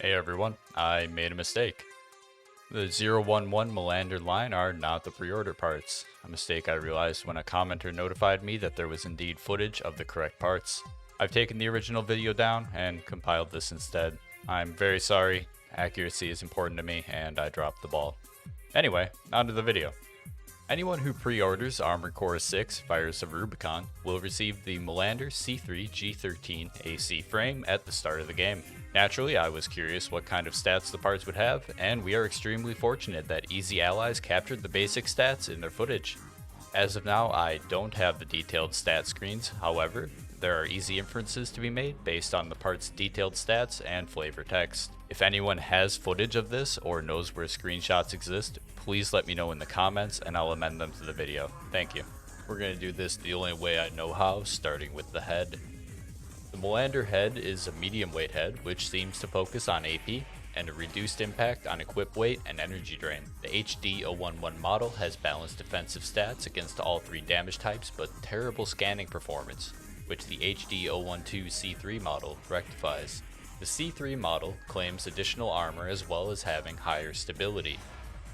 Hey everyone, I made a mistake. The 011 Melander line are not the pre-order parts, a mistake I realized when a commenter notified me that there was indeed footage of the correct parts. I've taken the original video down and compiled this instead. I'm very sorry, accuracy is important to me and I dropped the ball. Anyway, on to the video. Anyone who pre-orders Armored Core 6 Fires of Rubicon will receive the Melander C3 G13 AC frame at the start of the game. Naturally, I was curious what kind of stats the parts would have, and we are extremely fortunate that Easy Allies captured the basic stats in their footage. As of now, I don't have the detailed stat screens, however, there are easy inferences to be made based on the part's detailed stats and flavor text. If anyone has footage of this or knows where screenshots exist, please let me know in the comments and I'll amend them to the video. Thank you. We're going to do this the only way I know how, starting with the head. The Melander head is a medium weight head which seems to focus on AP and a reduced impact on equip weight and energy drain. The HD011 model has balanced defensive stats against all three damage types but terrible scanning performance, which the HD012 C3 model rectifies. The C3 model claims additional armor as well as having higher stability.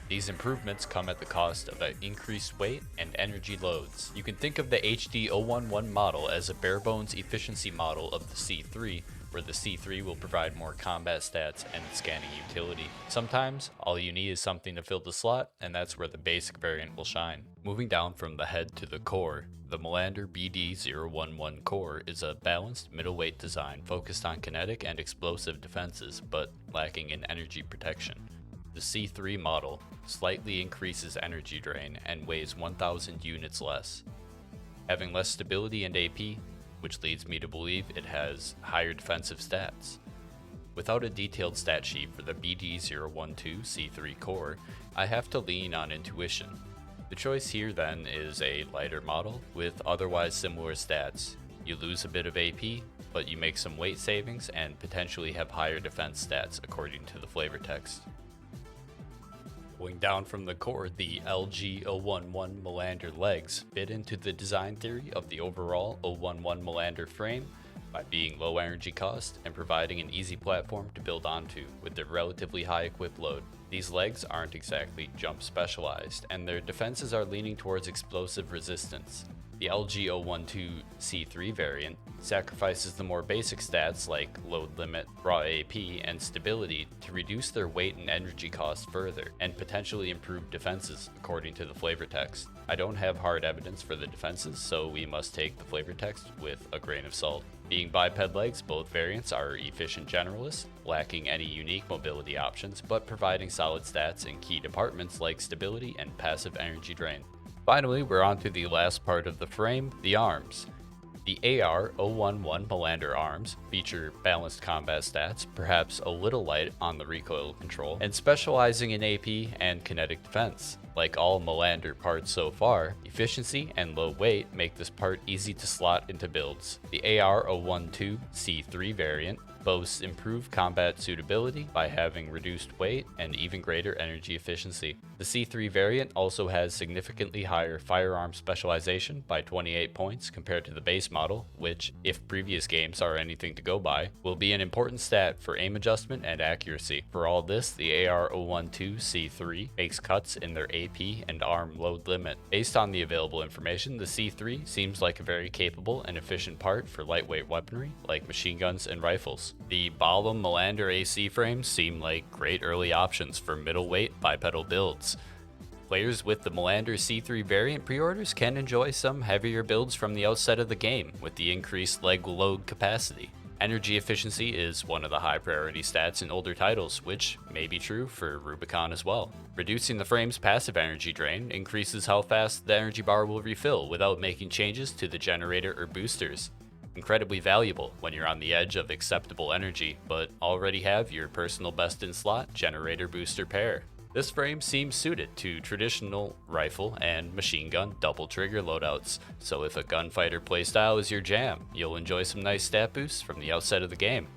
These improvements come at the cost of an increased weight and energy loads. You can think of the HD011 model as a bare-bones efficiency model of the C3, where the C3 will provide more combat stats and scanning utility. Sometimes, all you need is something to fill the slot, and that's where the basic variant will shine. Moving down from the head to the core, the Melander BD011 core is a balanced middleweight design focused on kinetic and explosive defenses, but lacking in energy protection. The C3 model slightly increases energy drain and weighs 1,000 units less, having less stability and AP, which leads me to believe it has higher defensive stats. Without a detailed stat sheet for the BD012 C3 core, I have to lean on intuition. The choice here then is a lighter model with otherwise similar stats. You lose a bit of AP, but you make some weight savings and potentially have higher defense stats according to the flavor text. Going down from the core, the LG011 Melander legs fit into the design theory of the overall 011 Melander frame by being low energy cost and providing an easy platform to build onto with their relatively high equip load. These legs aren't exactly jump specialized, and their defenses are leaning towards explosive resistance. The LG012 C3 variant sacrifices the more basic stats like load limit, raw AP, and stability to reduce their weight and energy cost further, and potentially improve defenses according to the flavor text. I don't have hard evidence for the defenses, so we must take the flavor text with a grain of salt. Being biped legs, both variants are efficient generalists, lacking any unique mobility options, but providing solid stats in key departments like stability and passive energy drain. Finally, we're on to the last part of the frame, the arms. The AR011 Melander arms feature balanced combat stats, perhaps a little light on the recoil control, and specializing in AP and kinetic defense. Like all Melander parts so far, efficiency and low weight make this part easy to slot into builds. The AR012 C3 variant boasts improved combat suitability by having reduced weight and even greater energy efficiency. The C3 variant also has significantly higher firearm specialization by 28 points compared to the base model, which, if previous games are anything to go by, will be an important stat for aim adjustment and accuracy. For all this, the AR012 C3 makes cuts in their AP and arm load limit. Based on the available information, the C3 seems like a very capable and efficient part for lightweight weaponry like machine guns and rifles. The Balam Melander AC frames seem like great early options for middleweight bipedal builds. Players with the Melander C3 variant pre-orders can enjoy some heavier builds from the outset of the game with the increased leg load capacity. Energy efficiency is one of the high priority stats in older titles, which may be true for Rubicon as well. Reducing the frame's passive energy drain increases how fast the energy bar will refill without making changes to the generator or boosters. Incredibly valuable when you're on the edge of acceptable energy, but already have your personal best in slot generator booster pair. This frame seems suited to traditional rifle and machine gun double trigger loadouts, so if a gunfighter playstyle is your jam, you'll enjoy some nice stat boosts from the outset of the game.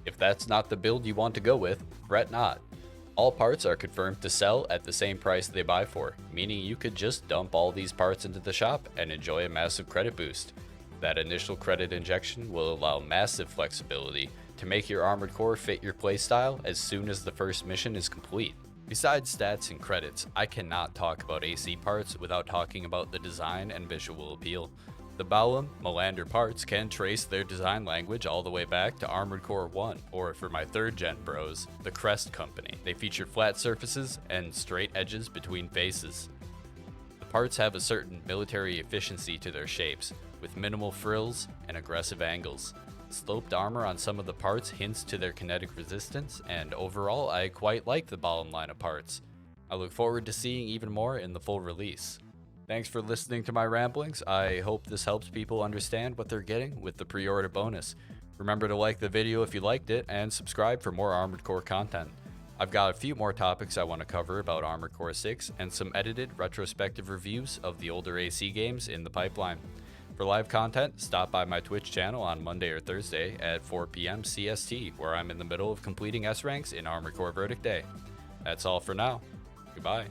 If that's not the build you want to go with, fret not. All parts are confirmed to sell at the same price they buy for, meaning you could just dump all these parts into the shop and enjoy a massive credit boost. That initial credit injection will allow massive flexibility to make your Armored Core fit your playstyle as soon as the first mission is complete. Besides stats and credits, I cannot talk about AC parts without talking about the design and visual appeal. The Medium Melander parts can trace their design language all the way back to Armored Core 1, or for my 3rd gen bros, the Crest Company. They feature flat surfaces and straight edges between faces. The parts have a certain military efficiency to their shapes, with minimal frills and aggressive angles. Sloped armor on some of the parts hints to their kinetic resistance, and overall I quite like the bottom line of parts. I look forward to seeing even more in the full release. Thanks for listening to my ramblings. I hope this helps people understand what they're getting with the pre-order bonus. Remember to like the video if you liked it, and subscribe for more Armored Core content. I've got a few more topics I want to cover about Armored Core 6, and some edited retrospective reviews of the older AC games in the pipeline. For live content, stop by my Twitch channel on Monday or Thursday at 4 PM CST, where I'm in the middle of completing S ranks in Armored Core Verdict Day. That's all for now. Goodbye.